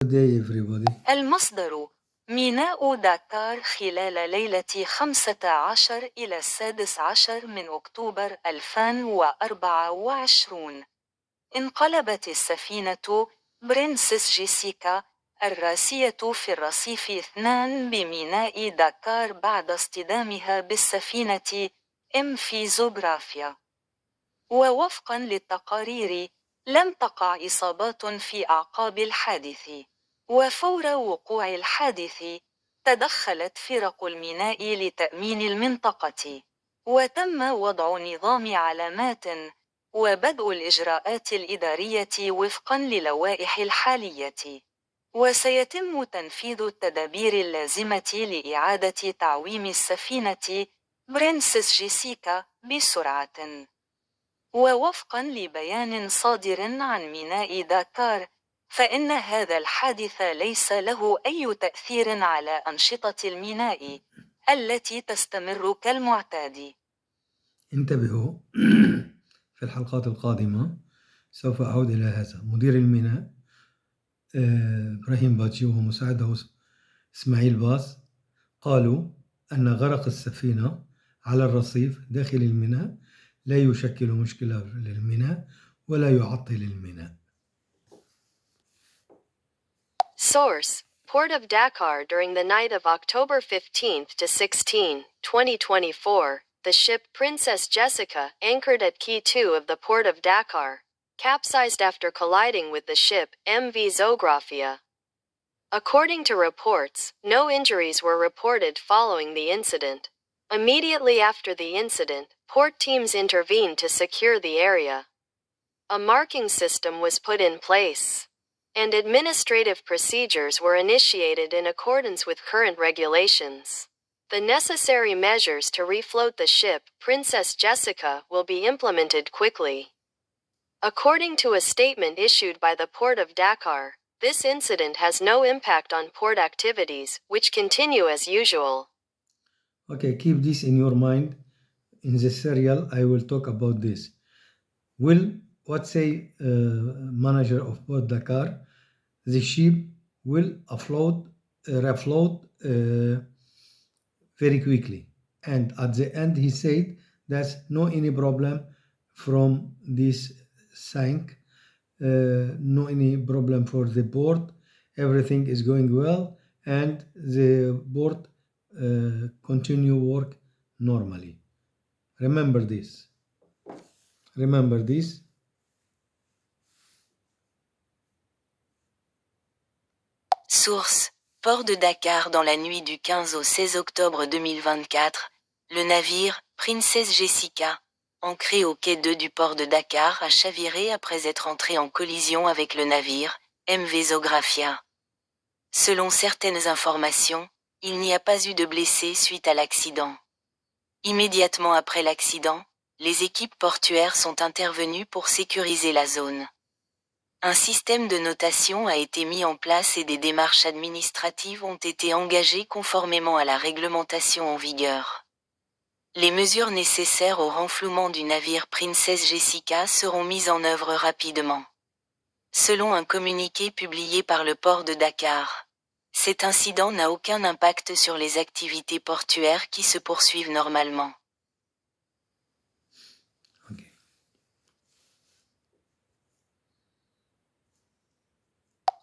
Good day everybody. المصدر: ميناء داكار خلال ليلة 15 إلى 16 من أكتوبر 2024. انقلبت السفينة برنسس جيسيكا الراسية في الرصيف 2 بميناء داكار بعد اصطدامها بالسفينة في زوغرافيا. ووفقا للتقارير، لم تقع إصابات في أعقاب الحادث. وفور وقوع الحادث، تدخلت فرق الميناء لتأمين المنطقة، وتم وضع نظام علامات وبدء الإجراءات الإدارية وفقاً للوائح الحالية. وسيتم تنفيذ التدابير اللازمة لإعادة تعويم السفينة برنسس جيسيكا بسرعة. ووفقاً لبيان صادر عن ميناء داكار، فإن هذا الحادث ليس له أي تأثير على أنشطة الميناء التي تستمر كالمعتاد. انتبهوا في الحلقات القادمة سوف أعود إلى هذا. مدير الميناء إبراهيم باتشي ومساعده إسماعيل باز قالوا أن غرق السفينة على الرصيف داخل الميناء لا يشكل مشكلة للميناء ولا يعطل الميناء. Source: Port of Dakar. During the night of October 15 to 16, 2024, the ship Princess Jessica, anchored at Quay 2 of the Port of Dakar, capsized after colliding with the ship MV Zoografia. According to reports, no injuries were reported following the incident. Immediately after the incident, port teams intervened to secure the area. A marking system was put in place, and administrative procedures were initiated in accordance with current regulations. The necessary measures to refloat the ship, Princess Jessica, will be implemented quickly. According to a statement issued by the Port of Dakar, this incident has no impact on port activities, which continue as usual. Okay, keep this in your mind. In this serial, I will talk about this. What say manager of Port Dakar? The ship will refloat very quickly. And at the end, he said there's no any problem from this sank, no any problem for the port. Everything is going well, and the port continue work normally. Remember this. Remember this. Source: Port de Dakar. Dans la nuit du 15 au 16 octobre 2024, le navire Princess Jessica, ancré au quai 2 du port de Dakar, a chaviré après être entré en collision avec le navire MV Zoografia. Selon certaines informations, il n'y a pas eu de blessés suite à l'accident. Immédiatement après l'accident, les équipes portuaires sont intervenues pour sécuriser la zone. Un système de notation a été mis en place et des démarches administratives ont été engagées conformément à la réglementation en vigueur. Les mesures nécessaires au renflouement du navire Princess Jessica seront mises en œuvre rapidement. Selon un communiqué publié par le port de Dakar, cet incident n'a aucun impact sur les activités portuaires qui se poursuivent normalement. Okay.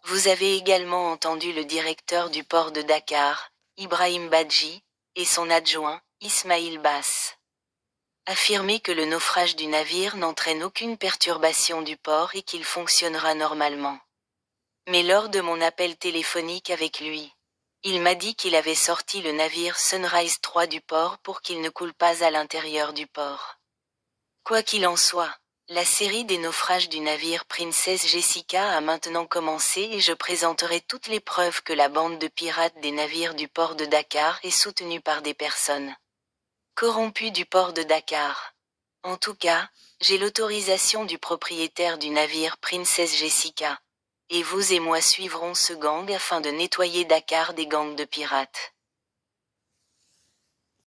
Vous avez également entendu le directeur du port de Dakar, Ibrahim Badji, et son adjoint, Ismail Bass, affirmer que le naufrage du navire n'entraîne aucune perturbation du port et qu'il fonctionnera normalement. Mais lors de mon appel téléphonique avec lui, il m'a dit qu'il avait sorti le navire Sunrise 3 du port pour qu'il ne coule pas à l'intérieur du port. Quoi qu'il en soit, la série des naufrages du navire Princess Jessica a maintenant commencé et je présenterai toutes les preuves que la bande de pirates des navires du port de Dakar est soutenue par des personnes corrompues du port de Dakar. En tout cas, j'ai l'autorisation du propriétaire du navire Princess Jessica. Et vous et moi suivrons ce gang afin de nettoyer Dakar des gangs de pirates.